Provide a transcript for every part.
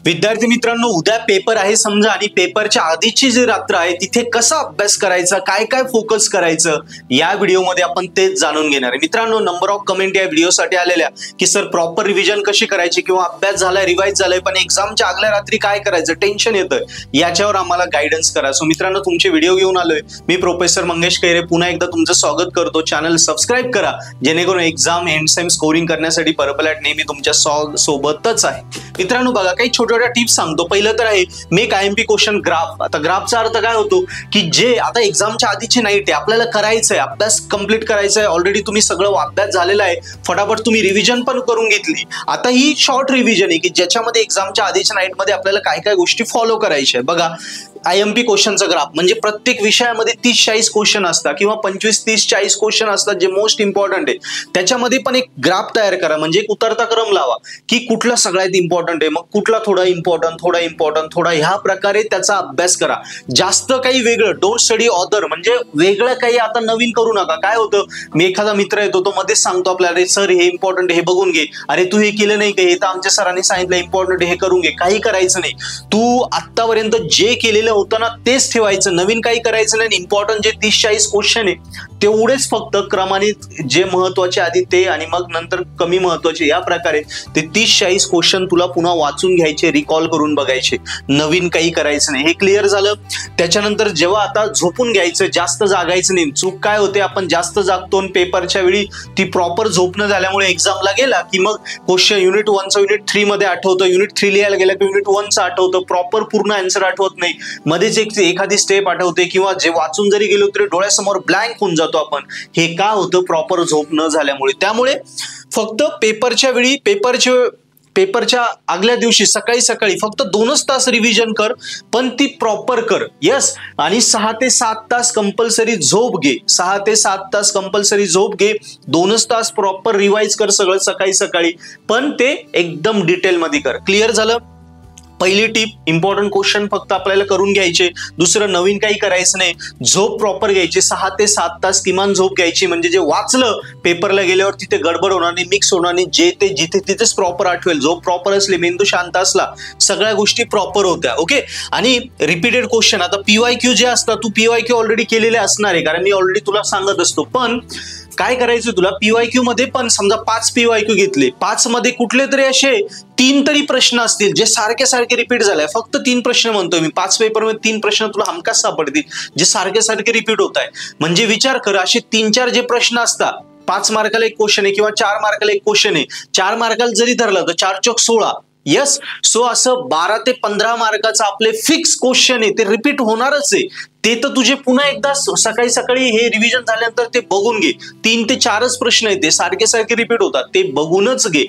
विद्यार्थी मित्रांनो, उद्या पेपर आहे समजा आणि पेपरच्या आधीची जी रात्र आहे तिथे कसा अभ्यास करायचा, काय काय फोकस करायचं, या व्हिडिओमध्ये आपण तेच जाणून घेणार आहे. मित्रांनो, नंबर ऑफ कमेंट या व्हिडिओसाठी आलेल्या की सर प्रॉपर रिव्हिजन कशी करायची किंवा अभ्यास झालाय, रिवाइज झालाय, पण एक्झामच्या आगल्या रात्री काय करायचं, टेन्शन येतं, याच्यावर आम्हाला गायडन्स करा. सो मित्रांनो, तुमचे व्हिडिओ घेऊन आलोय मी प्रोफेसर मंगेश खैरे. पुन्हा एकदा तुमचं स्वागत करतो. चॅनल सबस्क्राईब करा जेणेकरून एक्झाम एंड सेम स्कोरिंग करण्यासाठी पर्पल ॲट नेहमी तुमच्या सोबतच आहे. मित्रांनो बघा, काही छोट्या छोट्या टिप्स सांगतो. पहिलं तर आहे मेक आयएमपी क्वेश्चन ग्राफ. आता ग्राफचा अर्थ काय होतो की जे आता एक्झामच्या आधीची नाईट आहे, आपल्याला करायचंय, अभ्यास कंप्लीट करायचा आहे, ऑलरेडी तुम्ही सगळं अभ्यास झालेला आहे, फटाफट तुम्ही रिव्हिजन पण करून घेतली. आता ही शॉर्ट रिव्हिजन आहे की ज्याच्यामध्ये एक्झामच्या आधीच्या नाईटमध्ये आपल्याला काय काय गोष्टी फॉलो करायच्या. बघा, आयएमपी क्वेश्चनचा ग्राफ म्हणजे प्रत्येक विषयामध्ये 30-40 क्वेश्चन असतात किंवा 25-30-40 क्वेश्चन असतात जे मोस्ट इम्पॉर्टंट आहे. त्याच्यामध्ये पण एक ग्राफ तयार करा, म्हणजे एक उतरता क्रम लावा की कुठला सगळ्यात इम्पॉर्टंट आहे, मग कुठला थोडा इम्पॉर्टंट, थोडा ह्या प्रकारे त्याचा अभ्यास करा. जास्त काही वेगळं डोंट स्टडी ऑदर, म्हणजे वेगळं काही आता नवीन करू नका. काय होतं, मी एखादा मित्र येतो तो मध्येच सांगतो आपल्याला, अरे सर हे इम्पॉर्टंट, हे बघून घे, अरे तू हे केलं नाही का, हे तर आमच्या सरांनी सांगितलं इम्पॉर्टंट, हे करून घे. काही करायचं नाही. तू आतापर्यंत जे केलेलं होतं ना तेच ठेवायचं, नवीन काही करायचं नाही. इम्पॉर्टंट जे 30-40 क्वेश्चन आहे तेवढेच फक्त क्रमाने, जे महत्वाचे आधी ते आणि मग नंतर कमी महत्वाचे, या प्रकारे ते 30-40 क्वेश्चन तुला पुन्हा वाचून घ्यायचे, रिकॉल करून बघायचे, नवीन काही करायचं नाही. हे क्लिअर झालं. त्याच्यानंतर जेव्हा आता झोपून घ्यायचं, जास्त जागायचं नाही. चूक काय होते, आपण जास्त जागतो, पेपरच्या वेळी ती प्रॉपर झोप न झाल्यामुळे एक्झामला गेला की मग क्वेश्चन युनिट 1चं युनिट 3 मध्ये आठवतं, युनिट 3 लिहायला गेला की युनिट 1चं आठवतं, प्रॉपर पूर्ण आन्सर आठवत नाही, मध्येच एखादी स्टेप आठवते किंवा जे वाचून जरी गेलो तरी डोळ्यासमोर ब्लँक होऊन जातो आपण. हे का होतं, प्रॉपर झोप न झाल्यामुळे. त्यामुळे फक्त पेपरच्या वेळी, पेपरच्या आगल्या दिवशी सकाळी फक्त 2च तास रिव्हिजन कर, पण ती प्रॉपर कर. यस. आणि 6 ते 7 तास कंपल्सरी झोप घे. 6 ते 7 तास कंपल्सरी झोप घे. 2च तास प्रॉपर रिवाइज कर सगळं सकाळी, पण ते एकदम डिटेलमध्ये कर. क्लिअर झालं. पहिली टीप, इम्पॉर्टंट क्वेश्चन फक्त आपल्याला करून घ्यायचे, दुसरं नवीन काही करायचं नाही. झोप प्रॉपर घ्यायची, 6 ते 7 तास किमान झोप घ्यायची, म्हणजे जे वाचलं पेपरला गेल्यावर तिथे गडबड होणार नाही, मिक्स होणार नाही, जे ते जिथे तिथेच प्रॉपर आठवेल. झोप प्रॉपर असली, मेंदू शांत असला, सगळ्या गोष्टी प्रॉपर होत्या. ओके. आणि रिपीटेड क्वेश्चन, आता PYQ जे असतात, तू PYQ ऑलरेडी केलेले असणार आहे, कारण मी ऑलरेडी तुला सांगत असतो. पण काय करायचं तुला, PYQ मध्ये पण समजा 5 PYQ घेतले, 5 मध्ये कुठले तरी असे 3 तरी प्रश्न असतील जे सारखे रिपीट झाले. फक्त 3 प्रश्न म्हणतोय मी, 5 पेपरमध्ये 3 प्रश्न तुला हमखास सापडतील जे सारखे रिपीट होत आहे. म्हणजे विचार कर, असे 3-4 जे प्रश्न असतात, 5 मार्काला एक क्वेश्चन आहे किंवा 4 मार्काला एक क्वेश्चन आहे. 4 मार्काला जरी धरलं तर 4 चौक 16. यस. सो असं 12 ते 15 मार्काचं आपले फिक्स क्वेश्चन आहे, ते रिपीट होणारच आहे. ते तर तुझे पुन्हा एकदा सकाळी हे रिव्हिजन झाल्यानंतर ते बघून घे. 3 ते 4च प्रश्न आहेत, ते सारखे रिपीट होतात, ते बघूनच घे.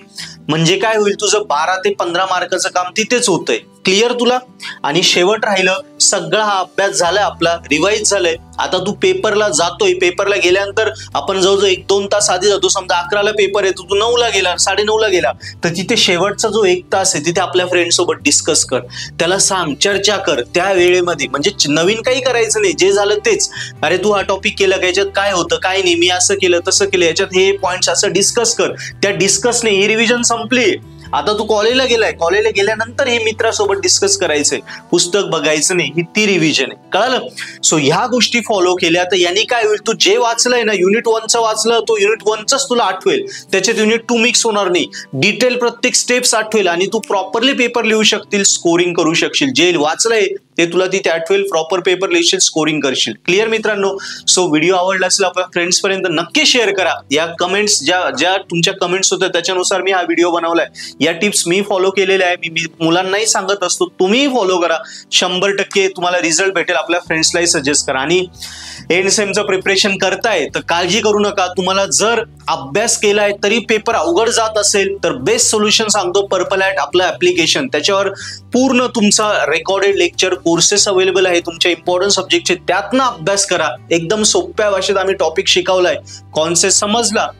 म्हणजे काय होईल, तुझं 12 ते 15 मार्काचं काम तिथेच होतंय. क्लिअर तुला. आणि शेवट राहिलं, सगळा हा अभ्यास झालाय आपला, रिवाइज झालाय. आता तू पेपरला जातोय, पेपरला गेल्यानंतर आपण जवळजवळ 1-2 तास आधी जातो. समजा 11ला पेपर आहे, तू 9ला गेला, 9:30ला गेला, तर तिथे शेवटचा जो 1 तास आहे तिथे आपल्या फ्रेंड सोबत डिस्कस कर, त्याला सांग, चर्चा कर त्या वेळेमध्ये. म्हणजे नवीन काही करायचं नाही, जे झालं तेच. अरे तू हा टॉपिक केला का, याच्यात काय होतं, काय नाही, मी असं केलं तसं केलं, याच्यात हे पॉइंट्स असं डिस्कस कर. त्या डिस्कसने ही रिव्हिजन संपली. आता तू कॉलेजला गेलाय, कॉलेजला गेल्यानंतर हे मित्रासोबत डिस्कस करायचंय, पुस्तक बघायचं नाही, ही ती रिव्हिजन आहे. कळालं. सो ह्या गोष्टी फॉलो केल्या तर यांनी काय होईल, तू जे वाचलंय ना, युनिट 1चं वाचलं, तो युनिट 1चंच तुला आठवेल, त्याच्यात युनिट 2 मिक्स होणार नाही, डिटेल प्रत्येक स्टेप्स आठवेल आणि तू प्रॉपरली पेपर लिहू शकतील, स्कोरिंग करू शकशील. जे वाचलंय ते तुला तिथे आठवेल, प्रॉपर पेपर लिहिशील, स्कोरिंग करशील. क्लिअर मित्रांनो. सो व्हिडिओ आवडला असेल आपल्या फ्रेंड्स पर्यंत नक्की शेअर करा. या कमेंट्स ज्या तुमच्या कमेंट्स होत्या त्याच्यानुसार मी हा व्हिडिओ बनवलाय. या टिप्स मी फॉलो केलेल्या आहे, मी मुलांनाही सांगत असतो, तुम्ही फॉलो करा. 100% तुम्हाला रिझल्ट भेटेल. आपल्या फ्रेंड्सलाही सजेस्ट करा. आणि एंड सेमचं प्रिपरेशन करताय तर काळजी करू नका. तुम्हाला जर अभ्यास केलाय तरी पेपर अवघड जात असेल तर बेस्ट सोल्युशन सांगतो, पर्पल ॲट आपलं ऍप्लिकेशन. त्याच्यावर पूर्ण तुमचा रेकॉर्डेड लेक्चर कोर्सेस अवेलेबल आहे तुमच्या इम्पॉर्टंट सब्जेक्टचे, त्यातनं अभ्यास करा. एकदम सोप्या भाषेत आम्ही टॉपिक शिकवलाय. कॉन्सेप्ट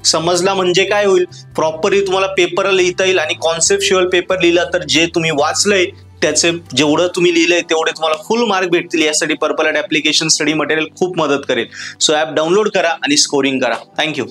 समजला म्हणजे काय होईल, प्रॉपरली तुम्हाला पेपर लिहिता येईल. आणि कॉन्सेप्ट शिवाय पेपर लिहिला तर जे तुम्ही वाचलंय त्याचे जेवढं तुम्ही लिहिलंय तेवढे तुम्हाला फुल मार्क भेटतील. यासाठी purple at application study material खूप मदत करेल. सो ॲप डाउनलोड करा आणि स्कोरिंग करा. थँक्यू.